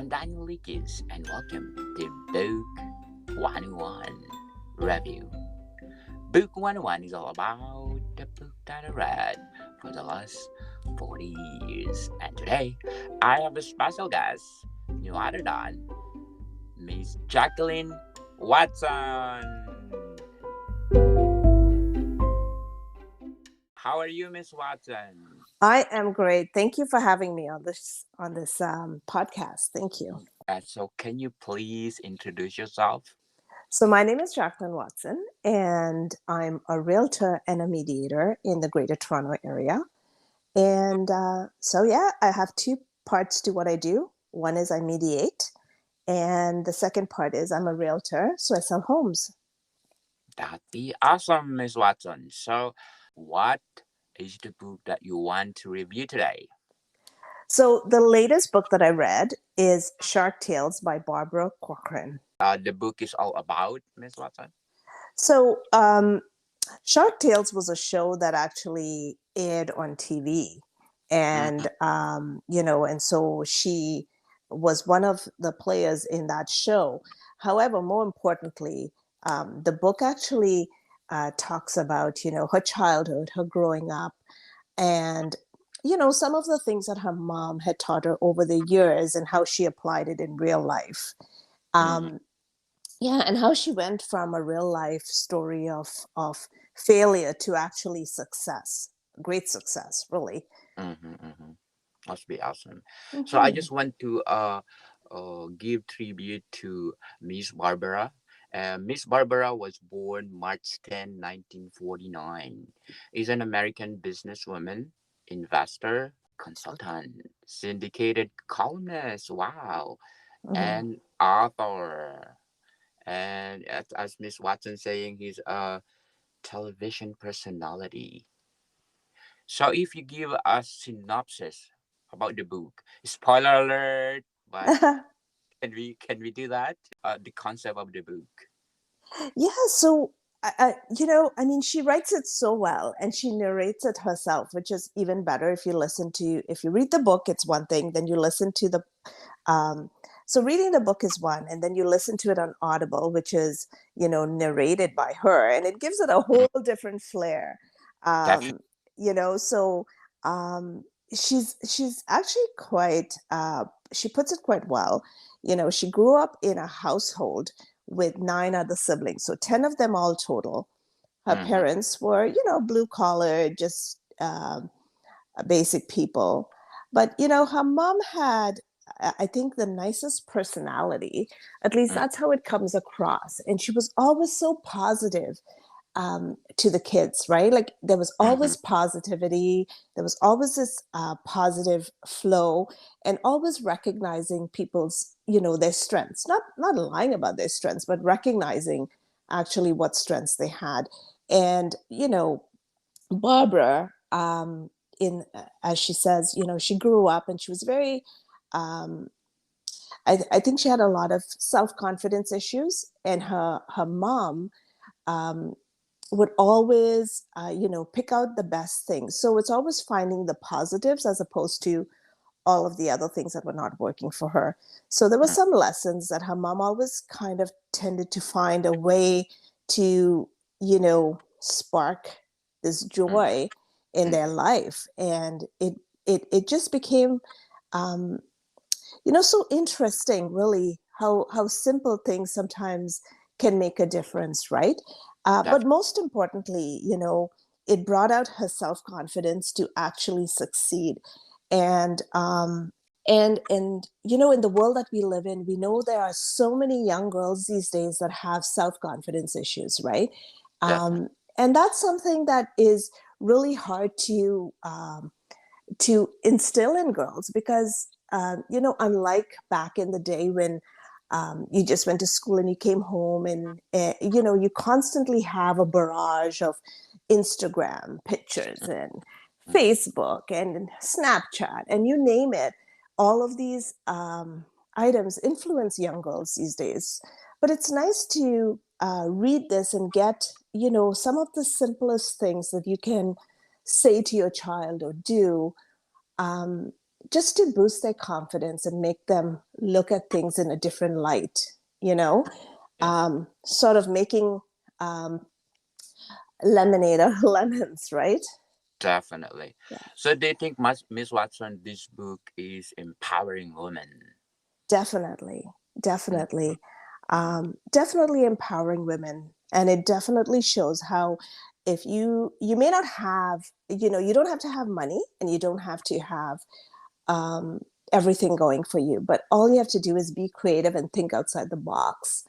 I'm Daniel Likis, and welcome to Book 101 Review. Book 101 is all about the book that I read for the last 40 years. And today, I have a special guest, no other than Miss Jacqueline Watson. How are you, Miss Watson? I am great. Thank you for having me on this podcast. Thank you. So, can you please introduce yourself? So my name is Jacqueline Watson, and I'm a realtor and a mediator in the Greater Toronto area. And I have two parts to what I do. One is I mediate, and the second part is I'm a realtor, so I sell homes. That'd be awesome, Miss Watson. So, what is the book that you want to review today? So the latest book that I read is Shark Tales by Barbara Corcoran. The book is all about Miss Watson. So Shark Tales was a show that actually aired on TV. Mm-hmm. And so she was one of the players in that show. However, more importantly, the book actually talks about, her childhood, her growing up, and, some of the things that her mom had taught her over the years and how she applied it in real life. Mm-hmm. Um, yeah, and how she went from a real life story of failure to actually success, great success, really. Mm-hmm. Mm-hmm. Must be awesome. So, I Hmm. just want to give tribute to Miss Barbara. Miss Barbara was born March 10, 1949. Is an American businesswoman, investor, consultant, syndicated columnist. Wow, Hmm. and author. And as Miss Watson saying, he's a television personality. So if you give a synopsis about the book, spoiler alert, but can we do that? The concept of the book. Yeah, so I mean, she writes it so well, and she narrates it herself, which is even better. If you read the book, it's one thing. Then you listen to the um, so reading the book is one, and then you listen to it on Audible, which is narrated by her, and it gives it a Mm, whole different flair. definitely. Um, you know, so um, she's actually quite. She puts it quite well. She grew up in a household with nine other siblings, so 10 of them all total. Her Mm-hmm. parents were, blue collar, just basic people. But, her mom had, I think, the nicest personality. At least Mm, that's how it comes across. And she was always so positive to the kids, right? Like there was mm-hmm. always positivity, there was always this positive flow, and always recognizing people's, their strengths. Not lying about their strengths, but recognizing actually what strengths they had. And Barbara, in as she says, she grew up and she was very. Um, I think she had a lot of self confidence issues, and her mom um, would always, pick out the best things. So it's always finding the positives as opposed to all of the other things that were not working for her. So there were Mm, some lessons that her mom always kind of tended to find a way to, spark this mm, joy in mm. their life. And it just became, um, so interesting, really, how simple things sometimes can make a difference, right? But Def- most importantly, it brought out her self confidence to actually succeed. And in the world that we live in, we know there are so many young girls these days that have self confidence issues, right? Definitely. Um, and that's something that is really hard to instill in girls because unlike back in the day when you just went to school and you came home and you constantly have a barrage of Instagram pictures and Mm, Facebook and Snapchat and you name it. All of these items influence young girls these days, but it's nice to read this and get some of the simplest things that you can say to your child or do, just to boost their confidence and make them look at things in a different light, you know, Yes, sort of making um, lemonade or lemons, right? definitely. Yeah, So do you think, Miss Watson, this book is empowering women? definitely, Mhm. definitely, definitely empowering women, and it definitely shows how if you may not have, you don't have to have money, and you don't have to have um, everything going for you. But all you have to do is be creative and think outside the box,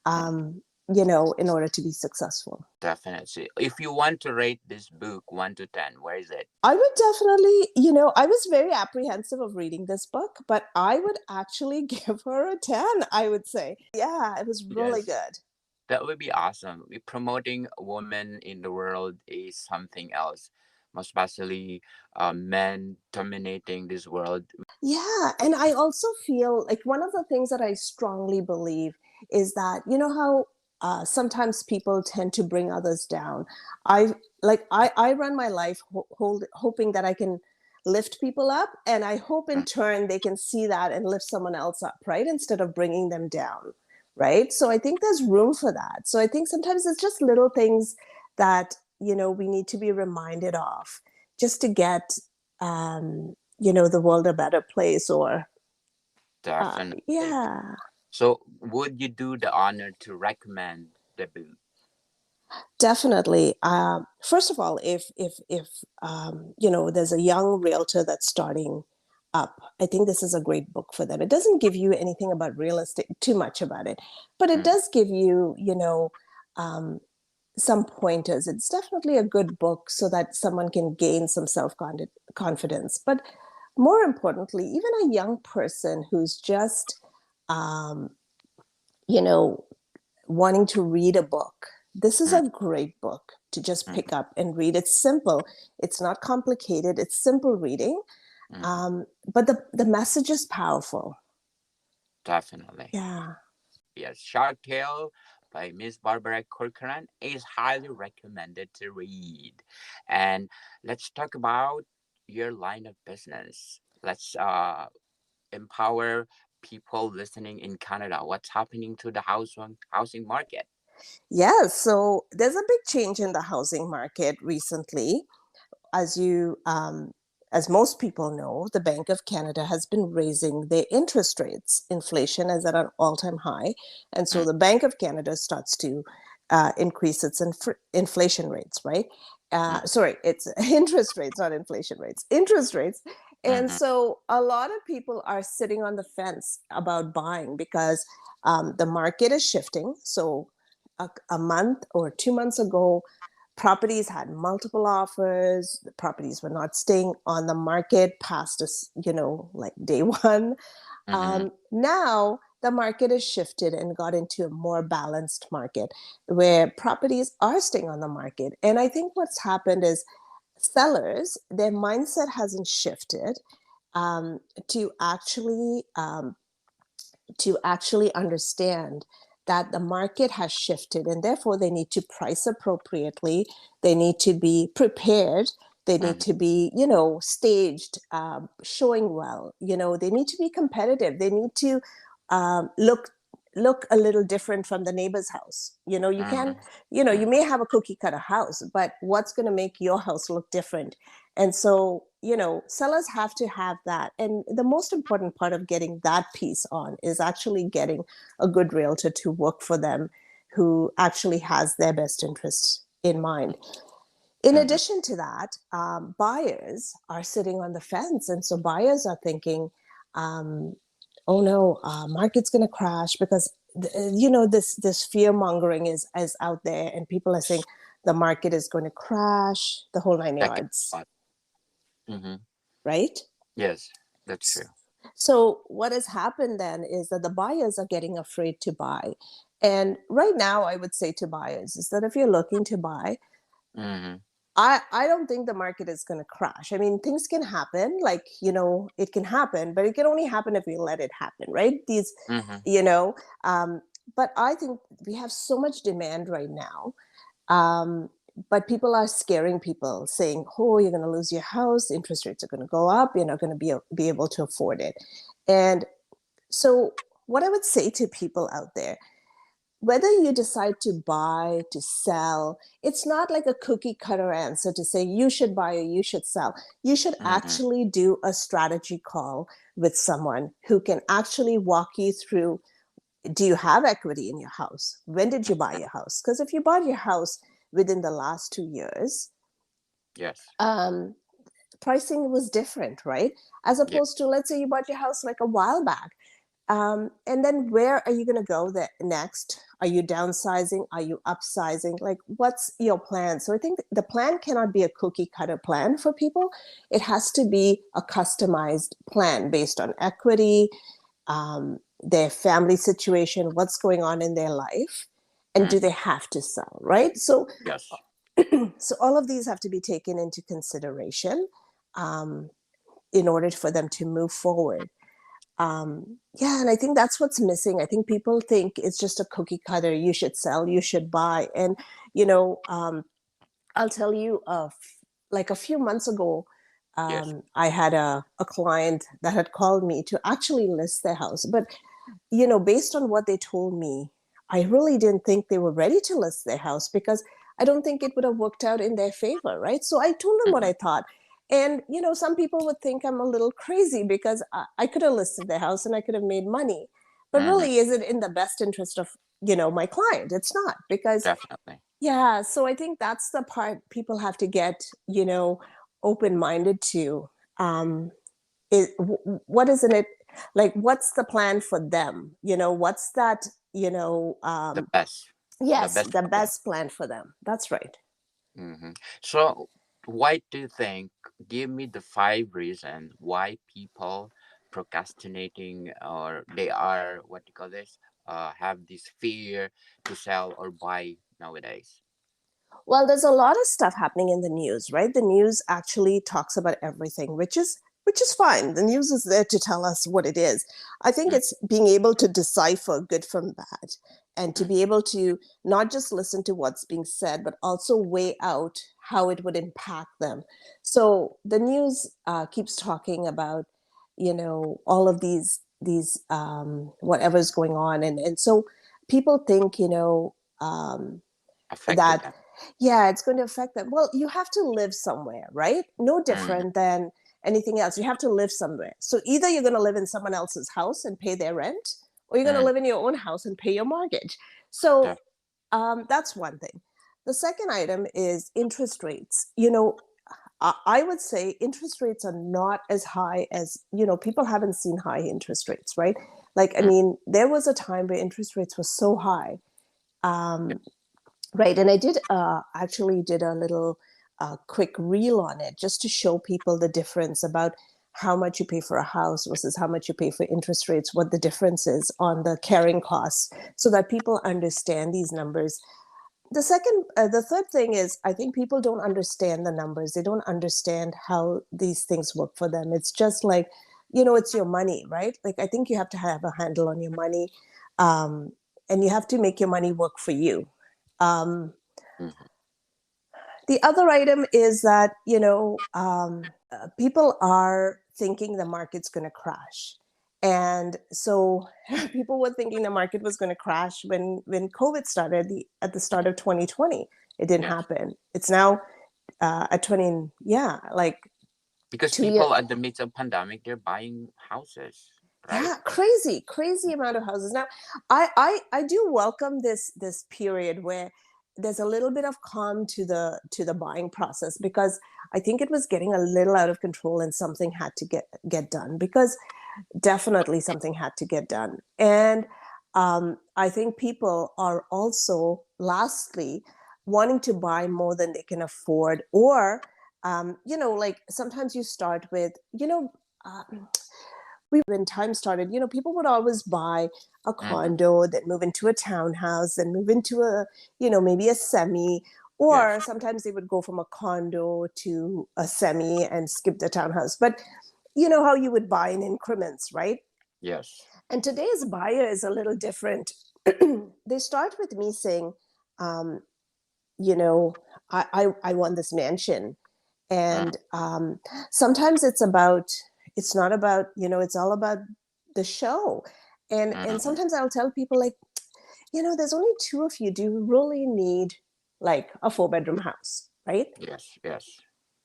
in order to be successful. Definitely. If you want to rate this book 1 to 10, where is it? I would definitely, I was very apprehensive of reading this book, but I would actually give her a 10, I would say. Yeah, it was really Yes, good. that would be awesome. Promoting women in the world is something else, most especially men dominating this world. Yeah, and I also feel like one of the things that I strongly believe is that how sometimes people tend to bring others down. I run my life hoping that I can lift people up, and I hope in Mm, turn they can see that and lift someone else up, right? Instead of bringing them down, right? So I think there's room for that. So I think sometimes it's just little things that we need to be reminded of just to get the world a better place, or definitely. yeah, So, would you do the honor to recommend the book? definitely. First of all, if there's a young realtor that's starting up, I think this is a great book for them. It doesn't give you anything about real estate, too much about it, but it Mm, does give you um, some pointers. It's definitely a good book so that someone can gain some confidence. But more importantly, even a young person who's just um, you know wanting to read a book, this is mm, a great book to just mm, pick up and read. It's simple, it's not complicated, it's simple reading, mm. but the message is powerful. Definitely. Yeah. Yes, Shark Tale by Miss Barbara Corcoran is highly recommended to read. And let's talk about your line of business. Let's empower people listening in Canada. What's happening to the housing market? Yeah, so there's a big change in the housing market recently. As most people know, the Bank of Canada has been raising their interest rates. Inflation is at an all-time high, and so Mm, the Bank of Canada starts to increase its inflation rates, right? mm, Sorry, it's interest rates, not inflation rates, interest rates. And mhm, so a lot of people are sitting on the fence about buying because the market is shifting. So a month or 2 months ago, properties had multiple offers. The properties were not staying on the market past us, like day one. mhm, Now the market has shifted and got into a more balanced market where properties are staying on the market. And I think what's happened is sellers, their mindset hasn't shifted um, to actually um, to actually understand that the market has shifted, and therefore they need to price appropriately, they need to be prepared, they need mhm, to be staged, showing well, they need to be competitive, they need to look a little different from the neighbor's house. You can, mhm, you may have a cookie cutter house, but what's going to make your house look different? And so, sellers have to have that. And the most important part of getting that piece on is actually getting a good realtor to work for them who actually has their best interests in mind. In mhm. addition to that, buyers are sitting on the fence. And so buyers are thinking, um, oh no, market's going to crash because this fear mongering is out there, and people are saying the market is going to crash, the whole nine Second yards, thought. Mhm. right? Yes, that's true. So what has happened then is that the buyers are getting afraid to buy. And right now, I would say to buyers is that if you're looking to buy, Mhm, I don't think the market is going to crash. I mean, things can happen, like, it can happen, but it can only happen if we let it happen, right? mhm, You know, um, but I think we have so much demand right now, um, but people are scaring people, saying, oh, you're going to lose your house, interest rates are going to go up, you're not going to be able to afford it. And so what I would say to people out there, whether you decide to buy, to sell, it's not like a cookie cutter answer to say you should buy or you should sell. You should Mm-hmm. actually do a strategy call with someone who can actually walk you through, do you have equity in your house? When did you buy your house? Because if you bought your house within the last 2 years, Yes. um, pricing was different, right? As Yeah. opposed to, let's say you bought your house like a while back. And then where are you going to go next? Are you downsizing? Are you upsizing? Like, what's your plan? So I think the plan cannot be a cookie cutter plan for people. It has to be a customized plan based on equity, their family situation, what's going on in their life, and do Mm-hmm. they have to sell, right? So, Yes. so all of these have to be taken into consideration um, in order for them to move forward. Yeah, and I think that's what's missing. I think people think it's just a cookie cutter. You should sell, you should buy, and you know, I'll tell you, like a few months ago, Yes. I had a client that had called me to actually list their house, but you know, based on what they told me, I really didn't think they were ready to list their house because I don't think it would have worked out in their favor, right? So I told them what Mm-hmm. I thought. And, you know, some people would think I'm a little crazy because I could have listed their house and I could have made money. But Mm-hmm. really, is it in the best interest of, you know, my client? It's not because, Definitely. yeah. So I think that's the part people have to get, you know, open minded to. Um, what isn't it like, what's the plan for them, you know, what's that, you know, The best. The yes, best the for them. best plan for them, that's right. Mm-hmm. So, why do you think? Give me the 5 reasons why people procrastinating, or they are, what do you call this? Have this fear to sell or buy nowadays. Well, there's a lot of stuff happening in the news, right? The news actually talks about everything, which is fine. The news is there to tell us what it is. I think Mm-hmm. it's being able to decipher good from bad and to be able to not just listen to what's being said, but also weigh out how it would impact them. So the news keeps talking about, you know, all of these whatever's going on, and so people think, you know, Affected that them. yeah, it's going to affect them. Well, you have to live somewhere, right? No Mm-hmm. different than anything else. You have to live somewhere. So either you're going to live in someone else's house and pay their rent, or you're going to Mm-hmm. live in your own house and pay your mortgage. So Def- that's one thing. The second item is interest rates. You know, I would say interest rates are not as high as, you know, people haven't seen high interest rates, right? Like, I mm, mean, there was a time where interest rates were so high. Um, yes. Right. And I did actually did a little quick reel on it just to show people the difference about how much you pay for a house versus how much you pay for interest rates, what the difference is on the carrying costs, so that people understand these numbers. The third thing is, I think people don't understand the numbers. They don't understand how these things work for them. It's just like, you know, it's your money, right? Like, I think you have to have a handle on your money, um, and you have to make your money work for you. Um, Mm-hmm. the other item is that, you know, people are thinking the market's going to crash. And so people were thinking the market was going to crash when COVID started at the start of 2020. It didn't Yes. happen. It's now at 20, yeah, like Because 2 years. people at the midst of pandemic, they're buying houses, right? Yeah, crazy amount of houses. Now, I do welcome this period where there's a little bit of calm to the buying process, because I think it was getting a little out of control and something had to get done, because definitely something had to get done. And I think people are also, lastly, wanting to buy more than they can afford, or you know, like sometimes you start with, you know, when time started, you know, people would always buy a Mm-hmm. condo, then move into a townhouse, then move into a, you know, maybe a semi, Yes. or sometimes they would go from a condo to a semi and skip the townhouse. But you know how you would buy in increments, right? Yes. And today's buyer is a little different. They start with me saying, um, I want this mansion. And sometimes it's not about, it's all about the show. And sometimes I'll tell people, like, there's only two of you. Do you really need like a 4-bedroom house, right? Yes, yes,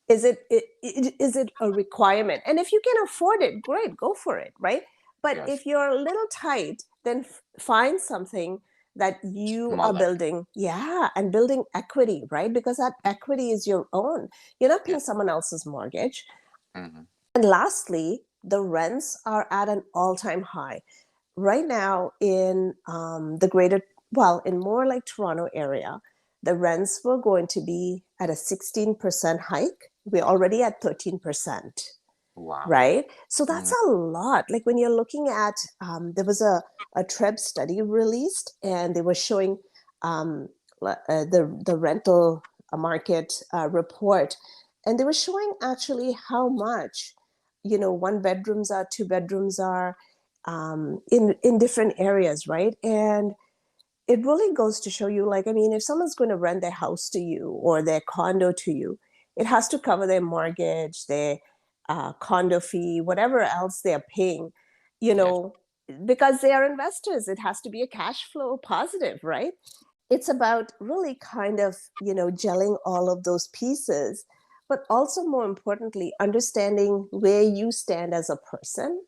Is it a requirement? And if you can afford it, great, go for it, right? But yes. if you're a little tight, then find something that you are Smaller. building, and building equity, right? Because that equity is your own. You're not paying Yes. someone else's mortgage. Mm-hmm. And lastly, the rents are at an all-time high right now in in more like Toronto area. The rents were going to be at a 16% hike. We're already at 13%, Wow. right? So that's Mm-hmm. a lot. Like when you're looking at, there was a TREB study released, and they were showing the rental market report, and they were showing actually how much, 1 bedrooms are, 2 bedrooms are, in different areas, right? And it really goes to show you, like, I mean, if someone's going to rent their house to you or their condo to you, it has to cover their mortgage, their condo fee, whatever else they're paying, you Yes. know, because they are investors. It has to be a cash flow positive, right? It's about really kind of, gelling all of those pieces, but also more importantly, understanding where you stand as a person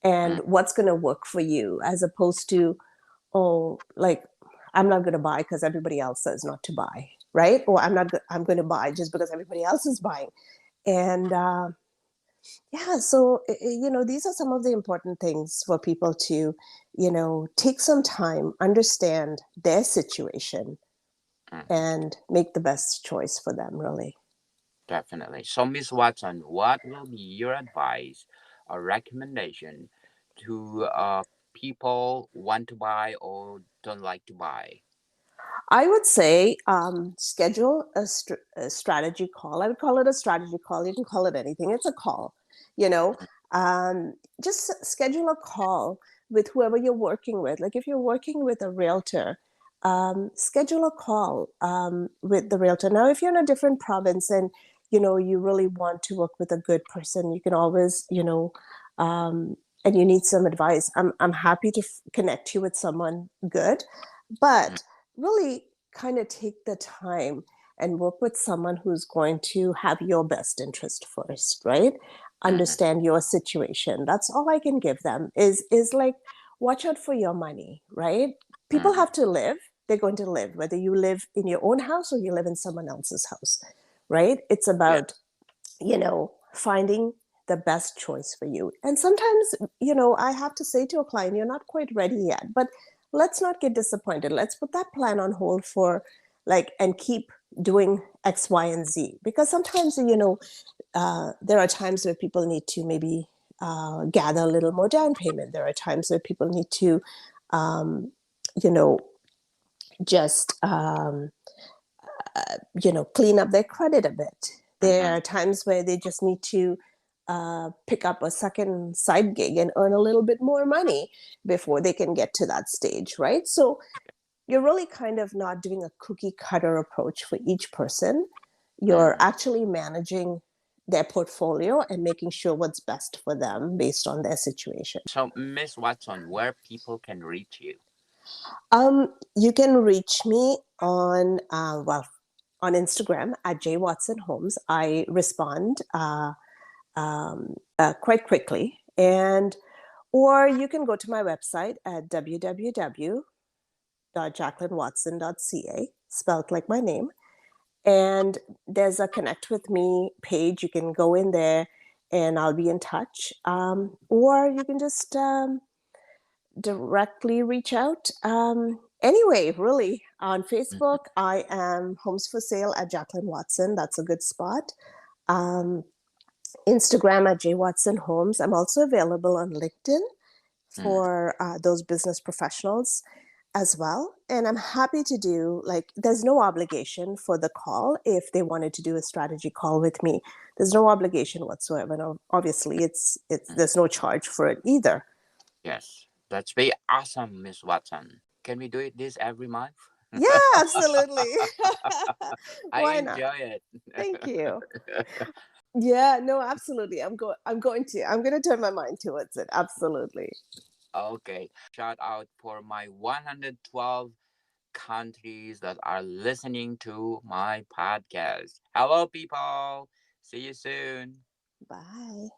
and Mm-hmm. what's going to work for you, as opposed to, oh, like, I'm not going to buy because everybody else says not to buy, right? Or I'm going to buy just because everybody else is buying. And so these are some of the important things for people to, take some time, understand their situation, Mm-hmm. and make the best choice for them, really. Definitely. So, Miss Watson, what will be your advice or recommendation to people want to buy or don't like to buy? I would say schedule a strategy call. I would call it a strategy call. You can call it anything. It's a call, you know. Just schedule a call with whoever you're working with. Like if you're working with a realtor, schedule a call with the realtor. Now, if you're in a different province and you really want to work with a good person, you can always and you need some advice. I'm happy to connect you with someone good, but really kind of take the time and work with someone who's going to have your best interest first, right? Mm-hmm. Understand your situation. That's all I can give them is like, watch out for your money, right? People Mm-hmm. have to live. They're going to live, whether you live in your own house or you live in someone else's house, right? It's Yes. about, finding the best choice for you. And sometimes, I have to say to a client, you're not quite ready yet, but let's not get disappointed. Let's put that plan on hold for and keep doing X, Y, and Z. Because sometimes, there are times where people need to maybe gather a little more down payment. There are times where people need to, you know, just clean up their credit a bit. There Mm-hmm. are times where they just need to pick up a second side gig and earn a little bit more money before they can get to that stage, right? So you're really kind of not doing a cookie cutter approach for each person. You're Mm-hmm. actually managing their portfolio and making sure what's best for them based on their situation. So, Miss Watson, where people can reach you? You can reach me on on Instagram at @jwatsonhomes. I respond quite quickly, and or you can go to my website at www.jacquelinewatson.ca, spelled like my name, and there's a connect with me page. You can go in there, and I'll be in touch. Or you can just directly reach out. Anyway, really, on Mm-hmm. Facebook, I am Homes for Sale at Jacqueline Watson. That's a good spot. Um, Instagram at @jwatsonhomes. I'm also available on LinkedIn Mm-hmm. for those business professionals as well. And I'm happy to do, like, there's no obligation for the call if they wanted to do a strategy call with me. There's no obligation whatsoever. And obviously, there's no charge for it either. Yes. That's very awesome, Miss Watson. Can we do it this every month? Yeah, absolutely. I Why not? enjoy it. Thank you. Yeah, no, absolutely. I'm going to turn my mind towards it. Absolutely. Okay. Shout out for my 112 countries that are listening to my podcast. Hello, people. See you soon. Bye.